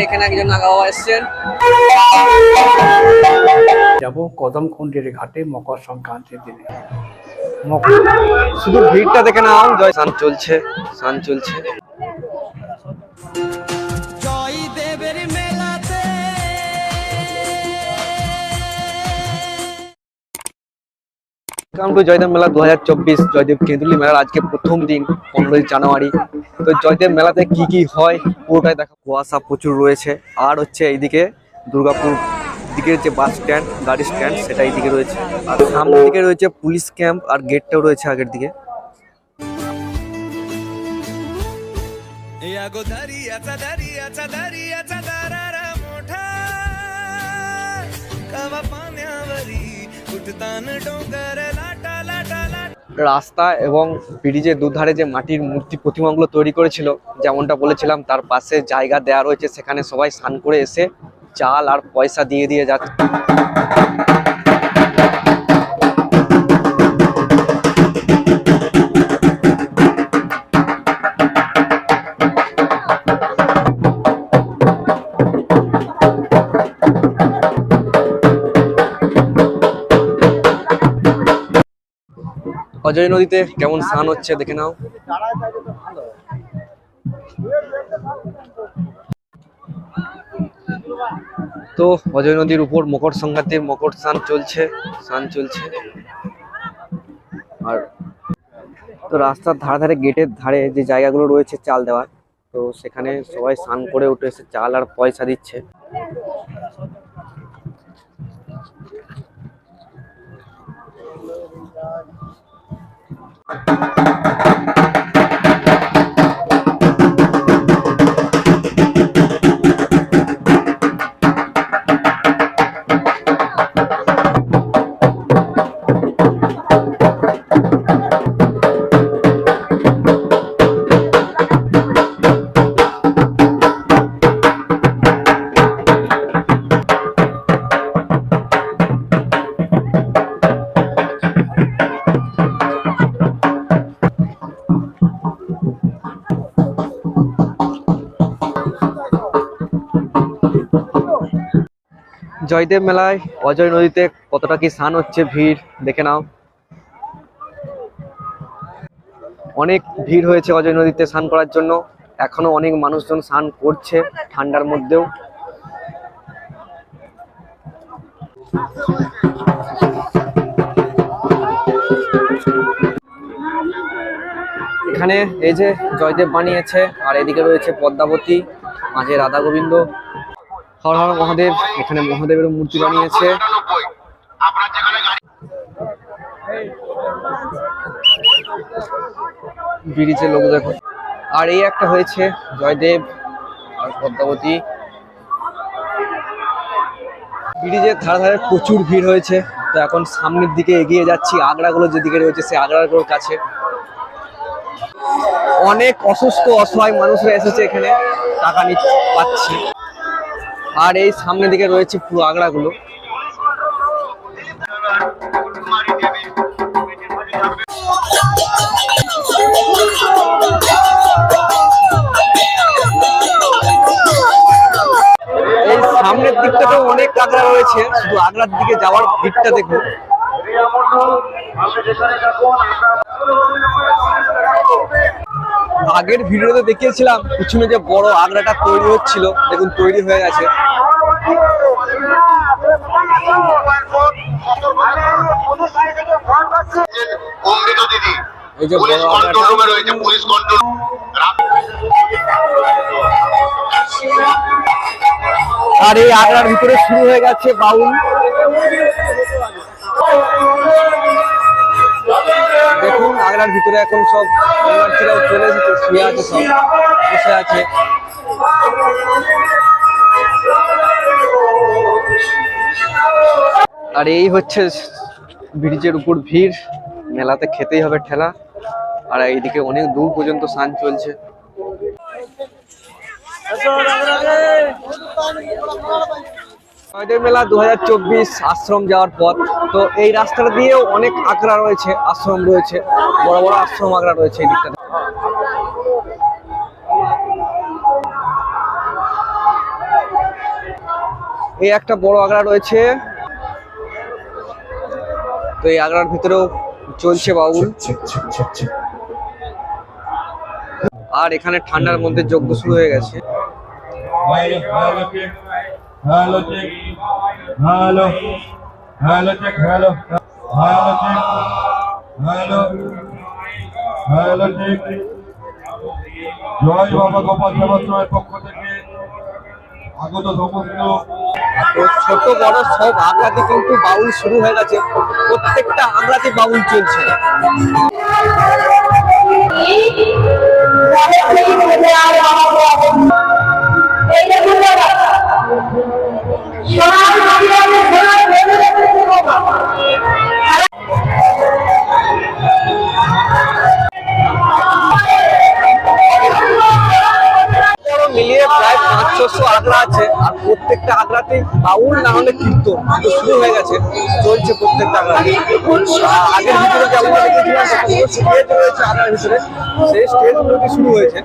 এখানে একজন নাগা বাবা এসছেন। যাবো কদমকুণ্ডের ঘাটে মকর সংক্রান্তির দিনে। শুধু ভিড়টা দেখে নাও। জয় স্নান চলছে, স্নান চলছে। জয় দেবের মেলাতে ওয়েলকাম টু জয়দেব মেলা 2024। জয়দেব কেঁদুলি মেলার আজকে প্রথম দিন, 15ই জানুয়ারি। তো জয়দেব মেলাতে কি কি হয় পুরোটাই দেখা। কুয়াশা প্রচুর রয়েছে। আর হচ্ছে এইদিকে দুর্গাপুর দিকের যে বাস স্ট্যান্ড, গাড়ি স্ট্যান্ড, সেটা এইদিকে রয়েছে। আর সামনের দিকে রয়েছে পুলিশ ক্যাম্প, আর গেটটাও রয়েছে আগের দিকে। রাস্তা এবং ব্রিজের দুধারে যে মাটির মূর্তি প্রতিমাগুলো তৈরি করেছিল, যেমনটা বলেছিলাম, তার পাশে জায়গা দেওয়া রয়েছে। সেখানে সবাই স্নান করে এসে চাল আর পয়সা দিয়ে দিয়ে যাচ্ছে। অজয় নদীতে কেমন স্নান হচ্ছে দেখে নাও। তো অজয় নদীর উপর মকর সংক্রান্তির মকর স্নান চলছে, আর তো রাস্তার ধারে ধারে গেটের ধারে যে জায়গাগুলো রয়েছে চাল দেওয়ার, তো সেখানে সবাই স্নান করে উঠে এসে চাল আর পয়সা দিচ্ছে। জয়দেব মেলায় অজয় নদীতে কতটা কি স্নান হচ্ছে, ভিড় দেখে নাও। অনেক ভিড় হয়েছে অজয় নদীতে স্নান করার জন্য। এখনো অনেক মানুষজন স্নান করছে ঠান্ডার মধ্যেও। এখানে এই যে জয়দেব বানিয়েছে, আর এদিকে রয়েছে পদ্মাবতী, মাঝে রাধা গোবিন্দ। হর হর মহাদেব, এখানে মহাদেবের মূর্তি বানিয়েছে। ব্রিজে লোক দেখো। আর এই একটা হয়েছে জয়দেব আর পদ্মাবতী। ব্রিজের ধারে ধারে প্রচুর ভিড় হয়েছে। তো এখন সামনের দিকে এগিয়ে যাচ্ছি, আগ্রাগুলো যেদিকে রয়েছে সেই আগ্রাগুলোর কাছে। অনেক অসুস্থ অসহায় মানুষরা এসেছে এখানে, টাকা পাচ্ছে। আর এই সামনের দিকে রয়েছে পুরো আগ্রাগুলো। এই সামনের দিকটাতেও অনেক আগ্রা রয়েছে, শুধু আগ্রার দিকে যাওয়ার ভিড়টা দেখুন। আগের ভিডিওতে দেখিয়েছিলাম পিছনে যে বড় আগ্রাটা তৈরি হচ্ছিল, দেখুন তৈরি হয়ে গেছে। এই যে বড় আর এই আগ্রার ভিতরে শুরু হয়ে গেছে বাউল। দেখুন আগ্রার ভিতরে এখন সব শরণার্থীরাও চলে এসেছে, শুয়ে আছে, সব বসে আছে। আর এই হচ্ছে ব্রিজের উপর ভিড়, মেলাতে খেতেই হবে ঠেলা। আর এইদিকে অনেক দূর পর্যন্ত স্নান চলছে। জয়দেব মেলা 2024 আশ্রম যাওয়ার পথ। তো এই রাস্তাটা দিয়েও অনেক আগ্রা রয়েছে, আশ্রম রয়েছে, বড় বড় আশ্রম আগ্রা রয়েছে এই দিকটাতে। এই একটা বড় আগড়া রয়েছে, তো এই আগড়ার ভিতরেও চলছে বাউল। আর এখানে ঠান্ডার মধ্যে যজ্ঞ শুরু হয়ে গেছে। Hello, check. Hello. Hello, check. Hello. Hello, check. Hello. Hello, check. জয় বাবা গোপাল সেবাশ্রমের পক্ষ থেকে আগত সমস্ত তো ছোট বড় সব আগড়াতে কিন্তু বাউল শুরু হয়ে গেছে, প্রত্যেকটা আগড়াতে বাউল চলছে। মিলিয়ে প্রায় 500-600 আগড়া আছে, আর প্রত্যেকটা আগড়াতে বাউল না হলে কীর্তন তো শুরু হয়ে গেছে, চলছে প্রত্যেকটা আগড়াতে। আগের ভিতরে যেমন দেখেছিলাম স্টেজ রয়েছে আগড়ার ভিতরে, সেই স্টেজ গুলোতে শুরু হয়েছে।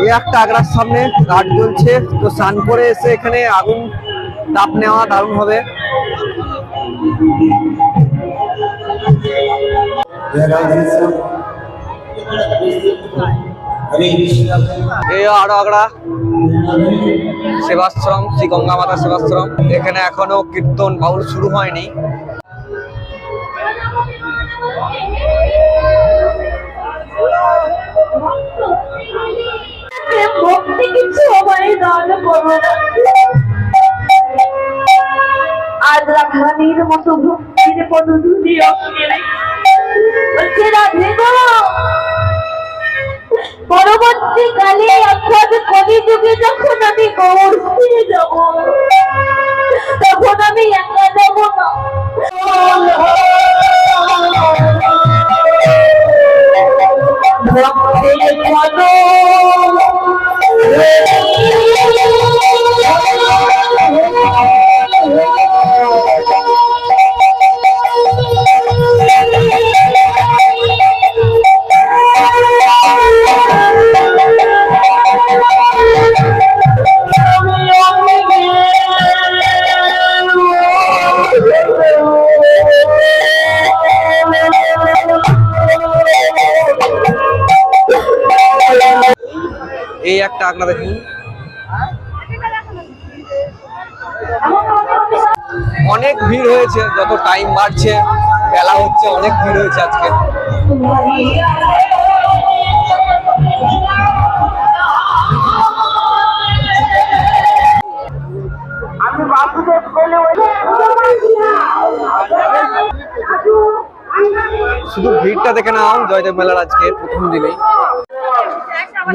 এই একটা আগড়ার সামনে ঘাট জ্বলছে, তো স্নান করে এসে এখানে আগুন তাপ নেওয়া দারুণ হবে। এই আরো আগড়া সেবাশ্রম, শ্রী গঙ্গা মাতা সেবাশ্রম। এখানে এখনো কীর্তন বাউল শুরু হয়নি। আজ রাধারানীর মতো ভক্তির পদধূলি পরবর্তীকালে অর্থাৎ কলিযুগে যখন আমি গৌর ফিরে যাব, তখন আমি একা যাব না, ভক্তের পদ এই একটা আগড়া দেখুন, অনেক ভিড় হয়েছে, যত টাইম বাড়ছে বেলা হচ্ছে অনেক ভিড় হয়েছে আজকে। শুধু ভিড়টা দেখে নাও জয়দেব মেলার আজকে প্রথম দিনেই।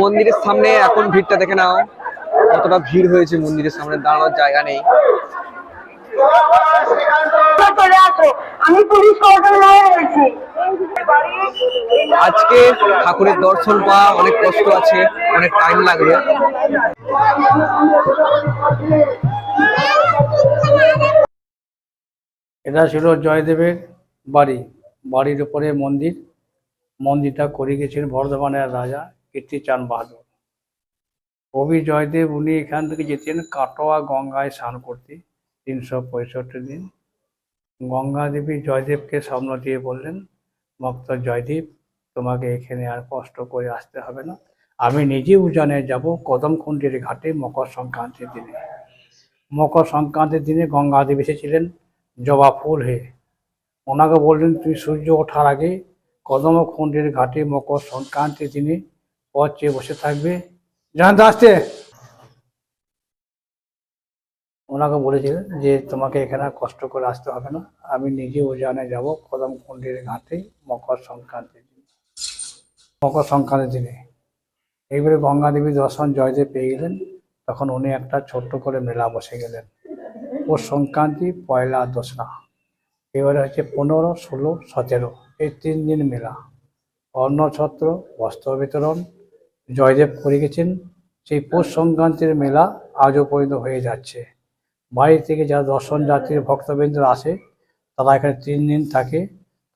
মন্দিরের সামনে এখন ভিড়টা দেখে নাও, কতটা ভিড় হয়েছে, মন্দিরের সামনে দাঁড়ানোর জায়গা নেই। আজকে ঠাকুরের দর্শন পাওয়া অনেক কষ্ট আছে, অনেক টাইম লাগবে। এটা ছিল জয়দেবের বাড়ি, বাড়ির উপরে মন্দির। মন্দিরটা করে গেছিলেন বর্ধমানের রাজা কীর্তিচাঁদ বাহাদুর। কবি জয়দেব উনি এখান থেকে যেতেন কাটোয়া গঙ্গায় স্নান করতে 365 দিন। গঙ্গা দেবী জয়দেবকে স্বপ্ন দিয়ে বললেন, ভক্ত জয়দেব, তোমাকে এখানে আর কষ্ট করে আসতে হবে না, আমি নিজে উজানে যাব কদমকুণ্ডের ঘাটে মকর সংক্রান্তির দিনে। মকর সংক্রান্তির দিনে গঙ্গা দেবী এসেছিলেন জবা ফুল হয়ে। ওনাকে বললেন, তুমি সূর্য ওঠার আগে কদমকুণ্ডের ঘাটে মকর সংক্রান্তির দিনে পথ চেয়ে বসে থাকবে। জানতে আসতে ওনাকে বলেছিলেন যে তোমাকে এখানে আর কষ্ট করে আসতে হবে না, আমি নিজে উজানে যাব কদমকুণ্ডের ঘাটে মকর সংক্রান্তির দিনে। মকর সংক্রান্তির দিনে এইবারে গঙ্গা দেবী দর্শন জয়দেব পেয়ে গেলেন, তখন উনি একটা ছোট্ট করে মেলা বসে গেলেন। পৌষ সংক্রান্তি, পয়লা দোসরা এবারে হচ্ছে 15, 16, 17 এই 3 দিন মেলা। অন্নছত্র, বস্ত্র বিতরণ জয়দেব করে গেছেন। সেই পৌষ সংক্রান্তির মেলা আজও পর্যন্ত হয়ে যাচ্ছে। বাইরে থেকে যারা দর্শন যাত্রী ভক্তবৃন্দ আসে তারা এখানে 3 দিন থাকে।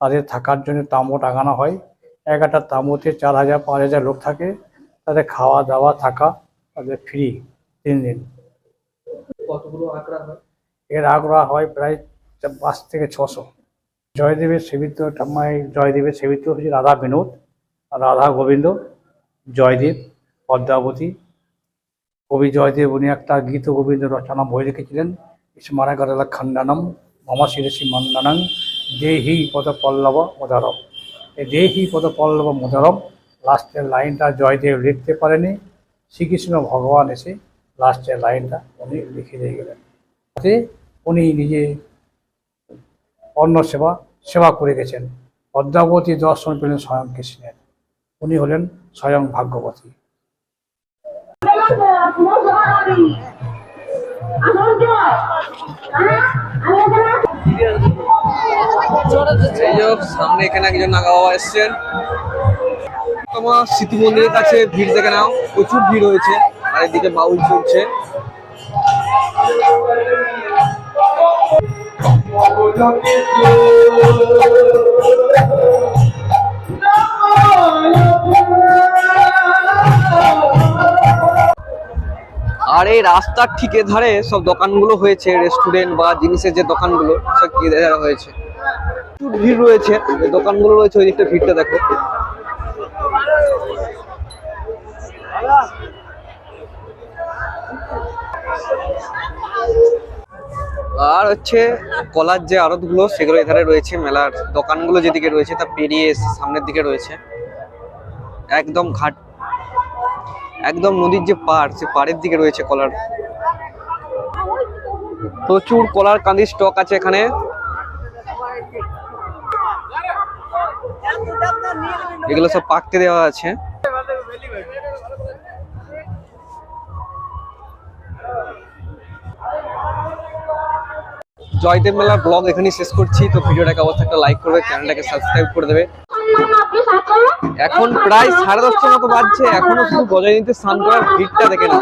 তাদের থাকার জন্য তাঁবু টাঙানো হয়। এক একটা তাঁবুতে 4000, 5000 লোক থাকে। তাদের খাওয়া দাওয়া থাকা তাদের ফ্রি 3 দিন। কতগুলো আখড়া হয়? এর আগ্রহ হয় প্রায় 5 থেকে 600। জয়দেবের সেবিত জয়দেবের সেবিত হচ্ছে রাধা বিনোদ, রাধা গোবিন্দ, জয়দেব, পদ্মাবতী। কবি জয়দেব উনি একটা গীত গোবিন্দ রচনা বই লিখেছিলেন, স্মারকালা খণ্ডনম মম শিরসি মন্দনং দেহি পদ পল্লব মোদারম। এই দেহি পদ পল্লব মোদারম লাস্টের লাইনটা জয়দেব লিখতে পারেনি, শ্রীকৃষ্ণ ভগবান এসে লাস্টের লাইনটা উনি লিখে দিয়ে গেলেন। তাতে উনি নিজে অন্ন সেবা করে গেছেন। পদ্মাবতী দর্শন পেলেন স্বয়ং কৃষ্ণের, উনি হলেন স্বয়ং ভাগ্যবতী। এই যে সামনে এখানে একজন নাগা বাবা এসছেন। তোমার স্মৃতি মন্দিরের কাছে ভিড় দেখে নাও, প্রচুর ভিড় হয়েছে। আর এদিকে বাউল চলছে। আর এই রাস্তার ঠিক ধারে সব দোকানগুলো হয়েছে, রেস্টুরেন্ট বা জিনিসের যে দোকানগুলো সব ধারে হয়েছে। প্রচুর ভিড় রয়েছে, দোকানগুলো রয়েছে ওই দিকটা, ভিড়টা দেখো। আর হচ্ছে কলার যে আড়তগুলো সেগুলো এধারে রয়েছে। মেলার দোকানগুলো যেদিকে রয়েছে তা পেরিয়ে এসে সামনের দিকে রয়েছে। একদম ঘাট, একদম নদীর যে পাড়, সে পাড়ের দিকে রয়েছে কলার। প্রচুর কলার কান্দির স্টক আছে এখানে। এগুলো সব পাকতে দেওয়া আছে। জয়দেব মেলার ব্লগ এখানেই শেষ করছি। তো ভিডিওটাকে অবশ্যই একটা লাইক করবে, চ্যানেলটাকে সাবস্ক্রাইব করে দেবে। এখন প্রায় 10:30টার মতো বাজছে, এখনো শুধু গজায় নিতে স্নান করার ভিড়টা দেখে না।